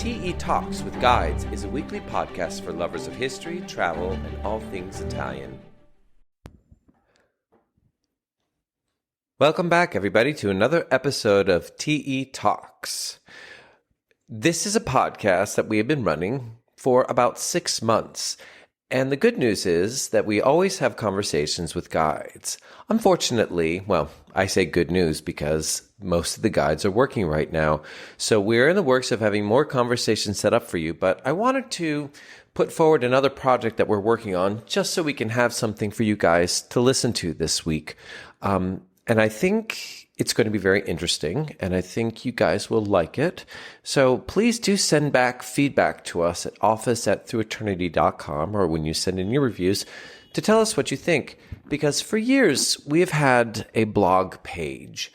TE Talks with Guides is a weekly podcast for lovers of history, travel, and all things Italian. Welcome back, everybody, to another episode of TE Talks. This is a podcast that we have been running for about 6 months. And the good news is that we always have conversations with guides. Unfortunately, well, I say good news because most of the guides are working right now. So we're in the works of having more conversations set up for you. But I wanted to put forward another project that we're working on just so we can have something for you guys to listen to this week. And I think it's going to be very interesting, and I think you guys will like it. So please do send back feedback to us at office@througheternity.com, or when you send in your reviews, to tell us what you think. Because for years, we have had a blog page,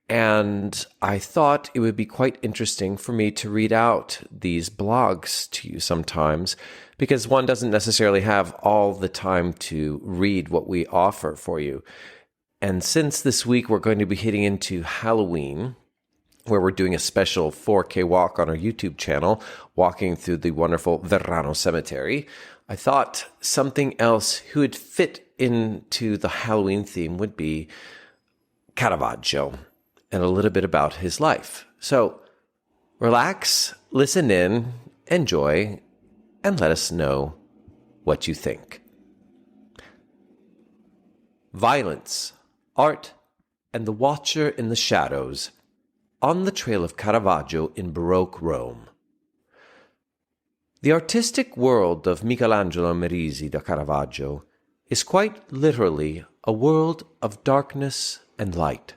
and I thought it would be quite interesting for me to read out these blogs to you sometimes, because one doesn't necessarily have all the time to read what we offer for you. And since this week we're going to be hitting into Halloween, where we're doing a special 4K walk on our YouTube channel, walking through the wonderful Verrano Cemetery, I thought something else who would fit into the Halloween theme would be Caravaggio and a little bit about his life. So relax, listen in, enjoy, and let us know what you think. Violence, art, and the watcher in the shadows, on the trail of Caravaggio in Baroque Rome. The artistic world of Michelangelo Merisi da Caravaggio is quite literally a world of darkness and light.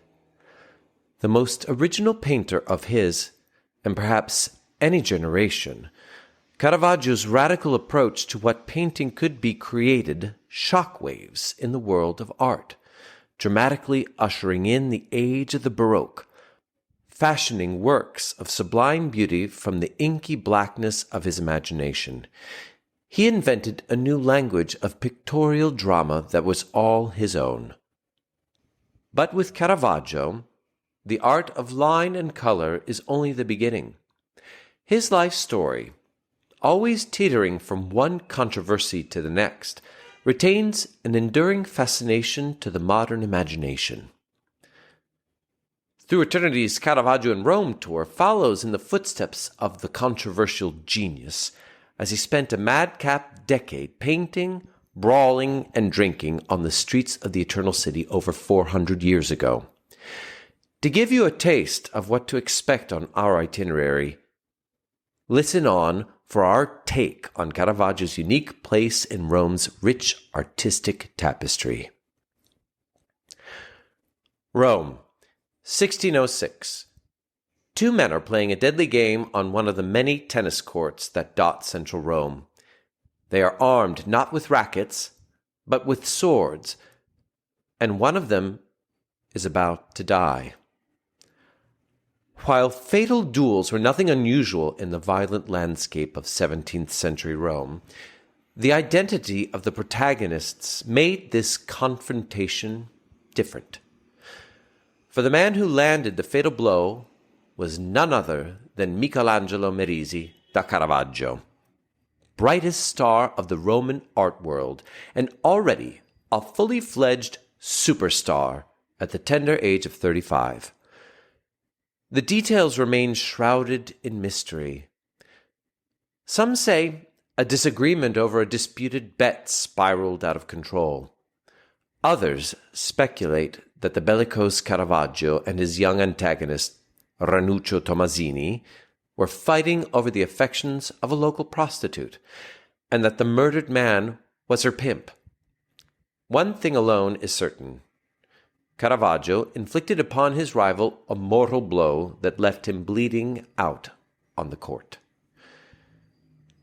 The most original painter of his, and perhaps any generation, Caravaggio's radical approach to what painting could be created shockwaves in the world of art, dramatically ushering in the age of the Baroque, fashioning works of sublime beauty from the inky blackness of his imagination. He invented a new language of pictorial drama that was all his own. But with Caravaggio, the art of line and color is only the beginning. His life story, always teetering from one controversy to the next, retains an enduring fascination to the modern imagination. Through Eternity's Caravaggio in Rome tour follows in the footsteps of the controversial genius as he spent a madcap decade painting, brawling, and drinking on the streets of the Eternal City over 400 years ago. To give you a taste of what to expect on our itinerary, listen on for our take on Caravaggio's unique place in Rome's rich artistic tapestry. Rome, 1606. 2 men are playing a deadly game on one of the many tennis courts that dot central Rome. They are armed not with rackets, but with swords, and one of them is about to die. While fatal duels were nothing unusual in the violent landscape of 17th century Rome, the identity of the protagonists made this confrontation different. For the man who landed the fatal blow was none other than Michelangelo Merisi da Caravaggio, brightest star of the Roman art world, and already a fully fledged superstar at the tender age of 35. The details remain shrouded in mystery. Some say a disagreement over a disputed bet spiraled out of control. Others speculate that the bellicose Caravaggio and his young antagonist, Ranuccio Tommasini, were fighting over the affections of a local prostitute, and that the murdered man was her pimp. One thing alone is certain. Caravaggio inflicted upon his rival a mortal blow that left him bleeding out on the court.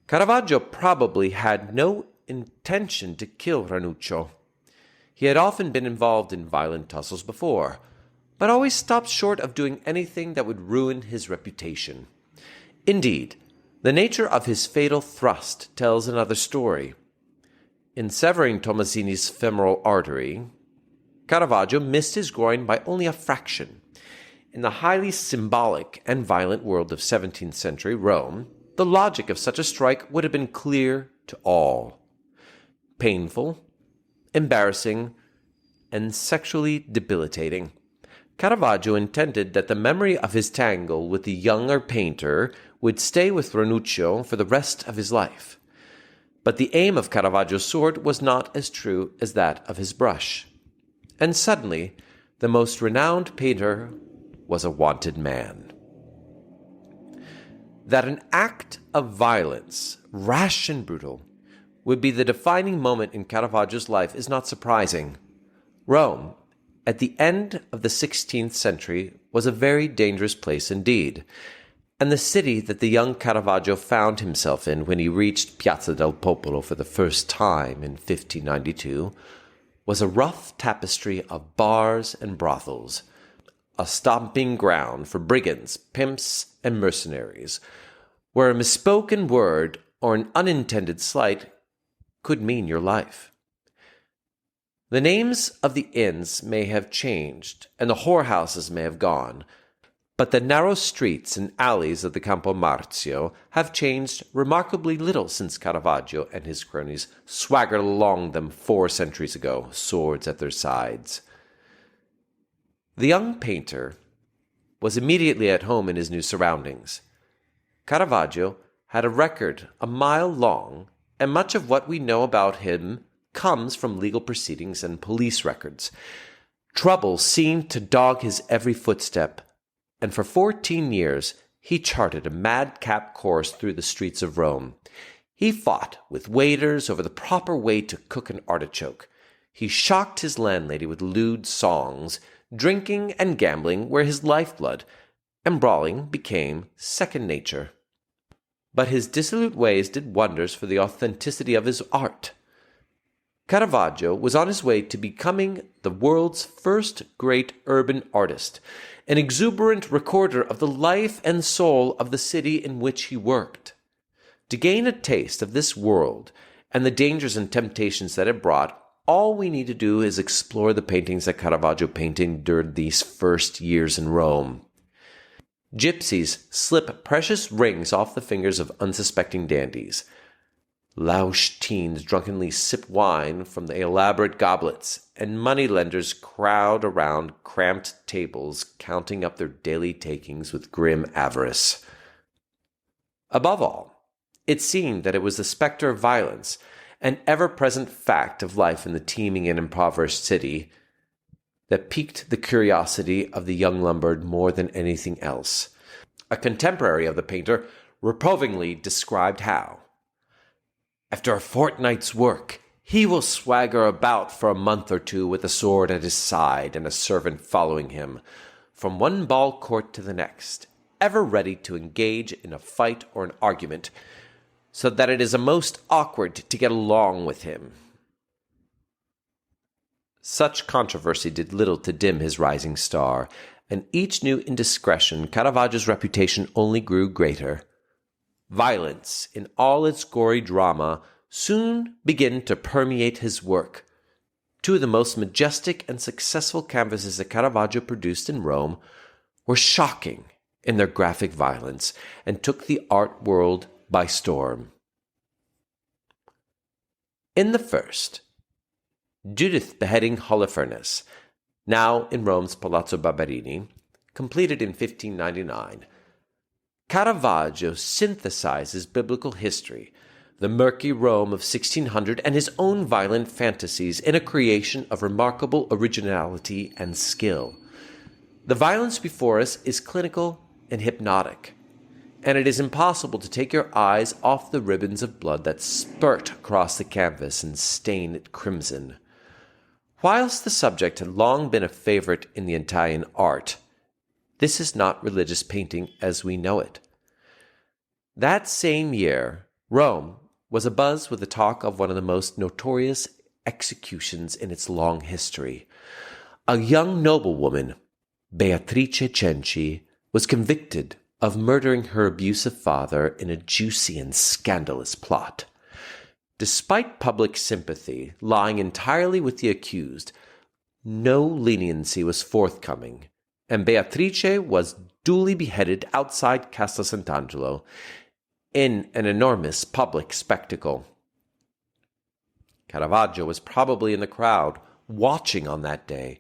Caravaggio probably had no intention to kill Ranuccio. He had often been involved in violent tussles before, but always stopped short of doing anything that would ruin his reputation. Indeed, the nature of his fatal thrust tells another story. In severing Tommasini's femoral artery, Caravaggio missed his groin by only a fraction. In the highly symbolic and violent world of 17th century Rome, the logic of such a strike would have been clear to all. Painful, embarrassing, and sexually debilitating. Caravaggio intended that the memory of his tangle with the younger painter would stay with Ranuccio for the rest of his life. But the aim of Caravaggio's sword was not as true as that of his brush. And suddenly, the most renowned painter was a wanted man. That an act of violence, rash and brutal, would be the defining moment in Caravaggio's life is not surprising. Rome, at the end of the 16th century, was a very dangerous place indeed, and the city that the young Caravaggio found himself in when he reached Piazza del Popolo for the first time in 1592 was a rough tapestry of bars and brothels, a stomping ground for brigands, pimps, and mercenaries, where a misspoken word or an unintended slight could mean your life. The names of the inns may have changed, and the whorehouses may have gone, but the narrow streets and alleys of the Campo Marzio have changed remarkably little since Caravaggio and his cronies swaggered along them 4 centuries ago, swords at their sides. The young painter was immediately at home in his new surroundings. Caravaggio had a record a mile long, and much of what we know about him comes from legal proceedings and police records. Trouble seemed to dog his every footstep, and for 14 years he charted a madcap course through the streets of Rome. He fought with waiters over the proper way to cook an artichoke. He shocked his landlady with lewd songs. Drinking and gambling were his lifeblood, and brawling became second nature. But his dissolute ways did wonders for the authenticity of his art. Caravaggio was on his way to becoming the world's first great urban artist, an exuberant recorder of the life and soul of the city in which he worked. To gain a taste of this world and the dangers and temptations that it brought, all we need to do is explore the paintings that Caravaggio painted during these first years in Rome. Gypsies slip precious rings off the fingers of unsuspecting dandies. Loutish teens drunkenly sip wine from the elaborate goblets, and moneylenders crowd around cramped tables, counting up their daily takings with grim avarice. Above all, it seemed that it was the specter of violence, an ever-present fact of life in the teeming and impoverished city, that piqued the curiosity of the young Lombard more than anything else. A contemporary of the painter reprovingly described how, after a fortnight's work, he will swagger about for a month or two with a sword at his side and a servant following him, from one ball court to the next, ever ready to engage in a fight or an argument, so that it is a most awkward to get along with him. Such controversy did little to dim his rising star, and each new indiscretion Caravaggio's reputation only grew greater. Violence, in all its gory drama, soon began to permeate his work. 2 of the most majestic and successful canvases that Caravaggio produced in Rome were shocking in their graphic violence and took the art world by storm. In the first, Judith beheading Holofernes, now in Rome's Palazzo Barberini, completed in 1599, Caravaggio synthesizes biblical history, the murky Rome of 1600, and his own violent fantasies in a creation of remarkable originality and skill. The violence before us is clinical and hypnotic, and it is impossible to take your eyes off the ribbons of blood that spurt across the canvas and stain it crimson. Whilst the subject had long been a favorite in the Italian art, this is not religious painting as we know it. That same year, Rome was abuzz with the talk of one of the most notorious executions in its long history. A young noblewoman, Beatrice Cenci, was convicted of murdering her abusive father in a juicy and scandalous plot. Despite public sympathy lying entirely with the accused, no leniency was forthcoming, and Beatrice was duly beheaded outside Castel Sant'Angelo. in an enormous public spectacle. Caravaggio was probably in the crowd, watching on that day,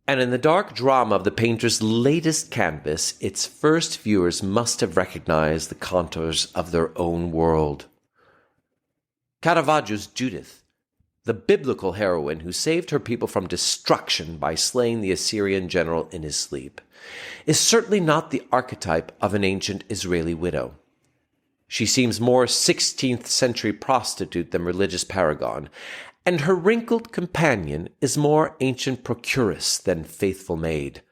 and in the dark drama of the painter's latest canvas, its first viewers must have recognized the contours of their own world. Caravaggio's Judith, the biblical heroine who saved her people from destruction by slaying the Assyrian general in his sleep, is certainly not the archetype of an ancient Israeli widow. She seems more 16th century prostitute than religious paragon, and her wrinkled companion is more ancient procuress than faithful maid.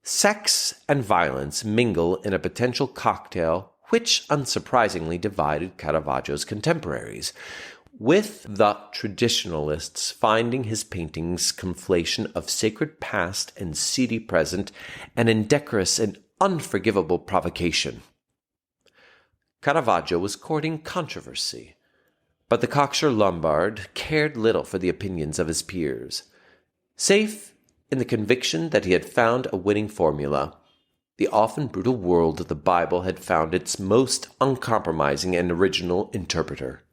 Sex and violence mingle in a potential cocktail which unsurprisingly divided Caravaggio's contemporaries, with the traditionalists finding his paintings' conflation of sacred past and seedy present an indecorous and unforgivable provocation. Caravaggio was courting controversy, but the cocksure Lombard cared little for the opinions of his peers. Safe in the conviction that he had found a winning formula, the often brutal world of the Bible had found its most uncompromising and original interpreter.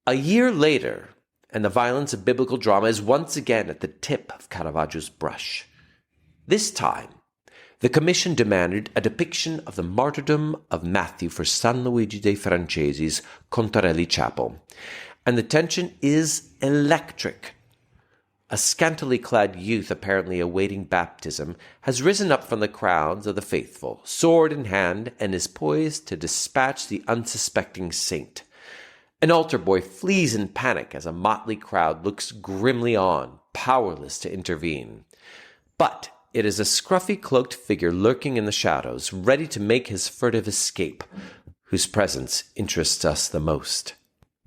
A year later, and the violence of biblical drama is once again at the tip of Caravaggio's brush. This time, the commission demanded a depiction of the martyrdom of Matthew for San Luigi dei Francesi's Contarelli Chapel, and the tension is electric. A scantily clad youth apparently awaiting baptism has risen up from the crowds of the faithful, sword in hand, and is poised to dispatch the unsuspecting saint. An altar boy flees in panic as a motley crowd looks grimly on, powerless to intervene. But it is a scruffy cloaked figure lurking in the shadows, ready to make his furtive escape, whose presence interests us the most.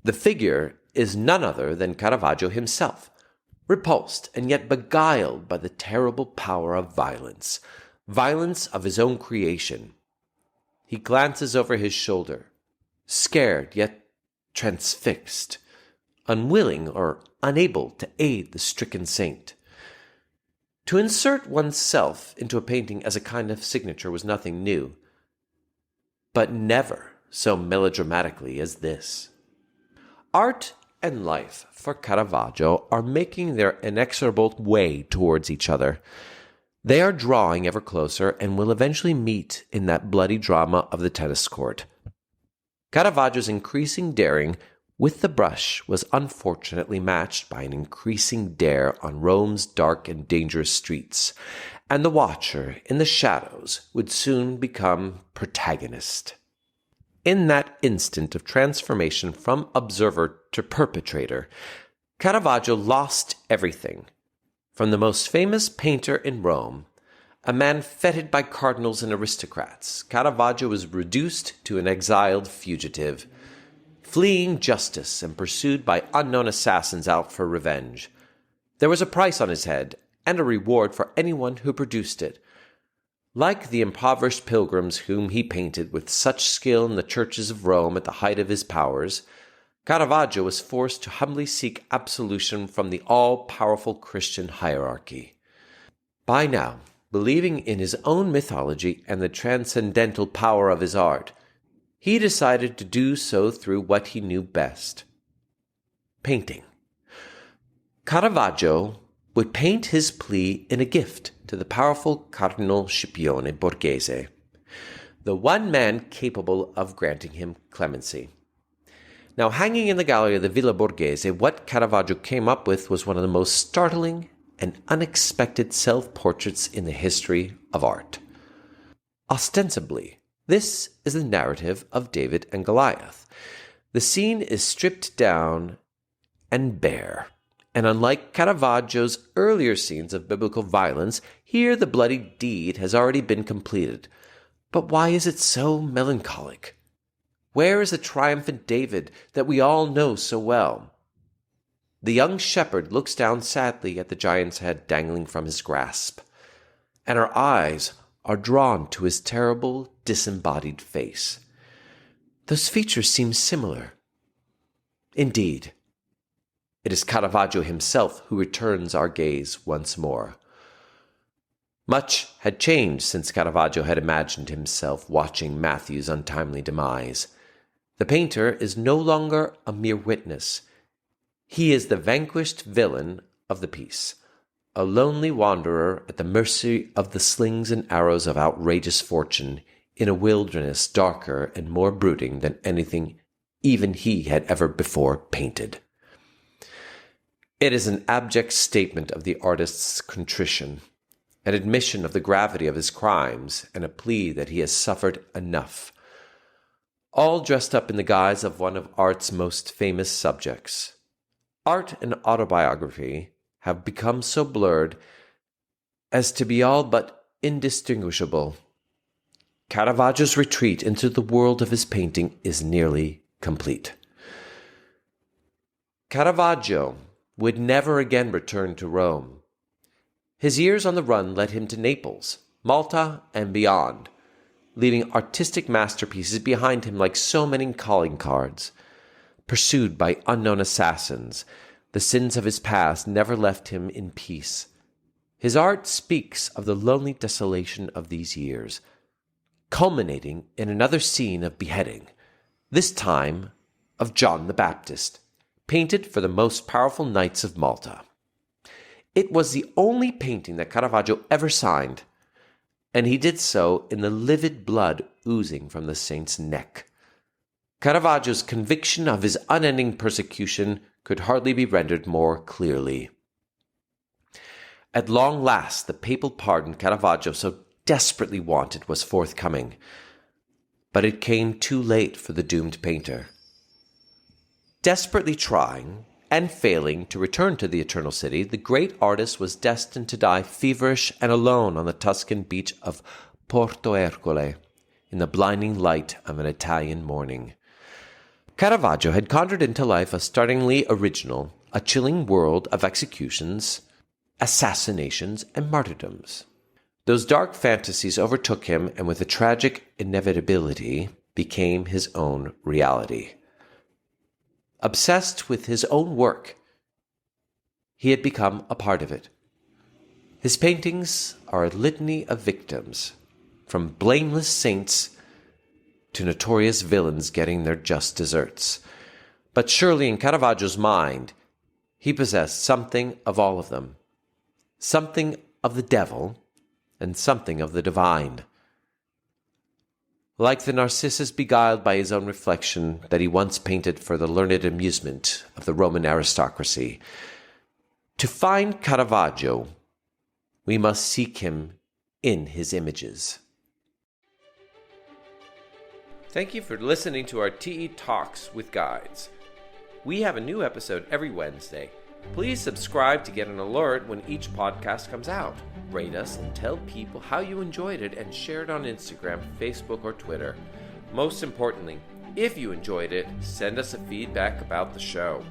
The figure is none other than Caravaggio himself, repulsed and yet beguiled by the terrible power of violence of his own creation. He glances over his shoulder, scared yet transfixed, unwilling or unable to aid the stricken saint. To insert oneself into a painting as a kind of signature was nothing new, but never so melodramatically as this. Art and life for Caravaggio are making their inexorable way towards each other. They are drawing ever closer and will eventually meet in that bloody drama of the tennis court. Caravaggio's increasing daring with the brush was unfortunately matched by an increasing dare on Rome's dark and dangerous streets, and the watcher in the shadows would soon become protagonist. In that instant of transformation from observer to perpetrator, Caravaggio lost everything. From the most famous painter in Rome, a man feted by cardinals and aristocrats, Caravaggio was reduced to an exiled fugitive, fleeing justice and pursued by unknown assassins out for revenge. There was a price on his head, and a reward for anyone who produced it. Like the impoverished pilgrims whom he painted with such skill in the churches of Rome at the height of his powers, Caravaggio was forced to humbly seek absolution from the all-powerful Christian hierarchy. By now, believing in his own mythology and the transcendental power of his art, he decided to do so through what he knew best: painting. Caravaggio would paint his plea in a gift to the powerful Cardinal Scipione Borghese, the one man capable of granting him clemency. Now, hanging in the gallery of the Villa Borghese, what Caravaggio came up with was one of the most startling and unexpected self-portraits in the history of art. Ostensibly, this is the narrative of David and Goliath. The scene is stripped down and bare, and unlike Caravaggio's earlier scenes of biblical violence, here the bloody deed has already been completed. But why is it so melancholic? Where is the triumphant David that we all know so well? The young shepherd looks down sadly at the giant's head dangling from his grasp, and our eyes are drawn to his terrible, disembodied face. Those features seem similar. Indeed, it is Caravaggio himself who returns our gaze once more. Much had changed since Caravaggio had imagined himself watching Matthew's untimely demise. The painter is no longer a mere witness. He is the vanquished villain of the piece, a lonely wanderer at the mercy of the slings and arrows of outrageous fortune in a wilderness darker and more brooding than anything even he had ever before painted. It is an abject statement of the artist's contrition, an admission of the gravity of his crimes, and a plea that he has suffered enough. All dressed up in the guise of one of art's most famous subjects. Art and autobiography have become so blurred as to be all but indistinguishable. Caravaggio's retreat into the world of his painting is nearly complete. Caravaggio would never again return to Rome. His years on the run led him to Naples, Malta, and beyond, leaving artistic masterpieces behind him like so many calling cards. Pursued by unknown assassins, the sins of his past never left him in peace. His art speaks of the lonely desolation of these years, culminating in another scene of beheading, this time of John the Baptist, painted for the most powerful knights of Malta. It was the only painting that Caravaggio ever signed, and he did so in the livid blood oozing from the saint's neck. Caravaggio's conviction of his unending persecution could hardly be rendered more clearly. At long last, the papal pardon Caravaggio so desperately wanted was forthcoming, but it came too late for the doomed painter. Desperately trying and failing to return to the Eternal City, the great artist was destined to die feverish and alone on the Tuscan beach of Porto Ercole in the blinding light of an Italian morning. Caravaggio had conjured into life a startlingly original, a chilling world of executions, assassinations, and martyrdoms. Those dark fantasies overtook him and with a tragic inevitability became his own reality. Obsessed with his own work, he had become a part of it. His paintings are a litany of victims, from blameless saints to notorious villains getting their just deserts. But surely in Caravaggio's mind, he possessed something of all of them, something of the devil and something of the divine. Like the Narcissus beguiled by his own reflection that he once painted for the learned amusement of the Roman aristocracy, to find Caravaggio, we must seek him in his images. Thank you for listening to our TE Talks with Guides. We have a new episode every Wednesday. Please subscribe to get an alert when each podcast comes out. Rate us and tell people how you enjoyed it and share it on Instagram, Facebook, or Twitter. Most importantly, if you enjoyed it, send us a feedback about the show.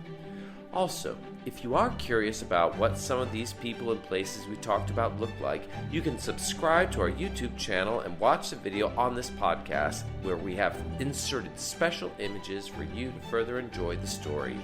Also, if you are curious about what some of these people and places we talked about look like, you can subscribe to our YouTube channel and watch the video on this podcast where we have inserted special images for you to further enjoy the story.